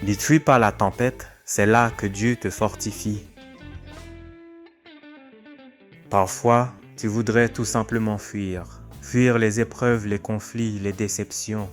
Ne fuis pas la tempête, c'est là que Dieu te fortifie. Parfois, tu voudrais tout simplement fuir. Fuir les épreuves, les conflits, les déceptions.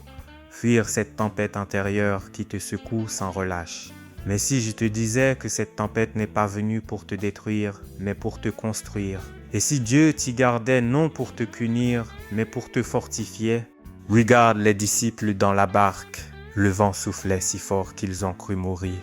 Fuir cette tempête intérieure qui te secoue sans relâche. Mais si je te disais que cette tempête n'est pas venue pour te détruire, mais pour te construire. Et si Dieu t'y gardait non pour te punir, mais pour te fortifier. Regarde les disciples dans la barque. Le vent soufflait si fort qu'ils ont cru mourir.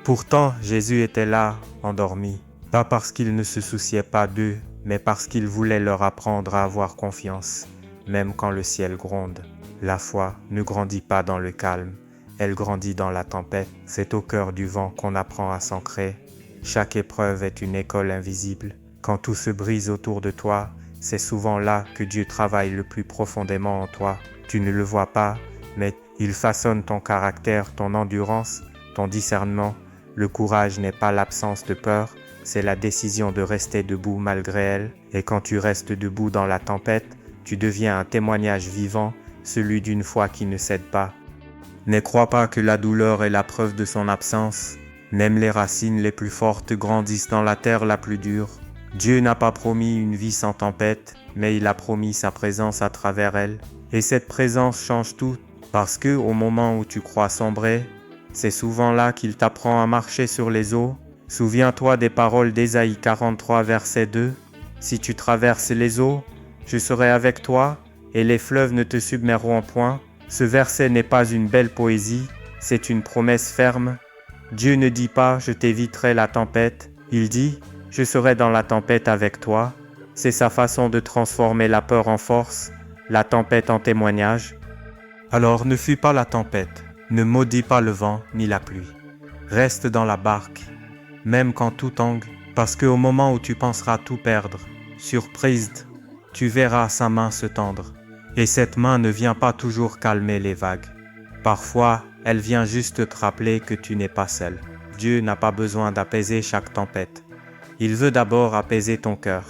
Pourtant, Jésus était là, endormi. Pas parce qu'il ne se souciait pas d'eux, mais parce qu'il voulait leur apprendre à avoir confiance, même quand le ciel gronde. La foi ne grandit pas dans le calme, elle grandit dans la tempête. C'est au cœur du vent qu'on apprend à s'ancrer. Chaque épreuve est une école invisible. Quand tout se brise autour de toi, c'est souvent là que Dieu travaille le plus profondément en toi. Tu ne le vois pas, mais il façonne ton caractère, ton endurance, ton discernement. Le courage n'est pas l'absence de peur, c'est la décision de rester debout malgré elle. Et quand tu restes debout dans la tempête, tu deviens un témoignage vivant, celui d'une foi qui ne cède pas. Ne crois pas que la douleur est la preuve de son absence. Même les racines les plus fortes grandissent dans la terre la plus dure. Dieu n'a pas promis une vie sans tempête, mais il a promis sa présence à travers elle. Et cette présence change tout, parce que au moment où tu crois sombrer, c'est souvent là qu'il t'apprend à marcher sur les eaux. Souviens-toi des paroles d'Ésaïe 43, verset 2. Si tu traverses les eaux, je serai avec toi, et les fleuves ne te submergeront point. Ce verset n'est pas une belle poésie, c'est une promesse ferme. Dieu ne dit pas « je t'éviterai la tempête », il dit « je serai dans la tempête avec toi ». C'est sa façon de transformer la peur en force, la tempête en témoignage. Alors ne fuis pas la tempête, ne maudis pas le vent ni la pluie. Reste dans la barque, même quand tout tangue, parce qu'au moment où tu penseras tout perdre, surprise, tu verras sa main se tendre. Et cette main ne vient pas toujours calmer les vagues. Parfois, elle vient juste te rappeler que tu n'es pas seul. Dieu n'a pas besoin d'apaiser chaque tempête. Il veut d'abord apaiser ton cœur.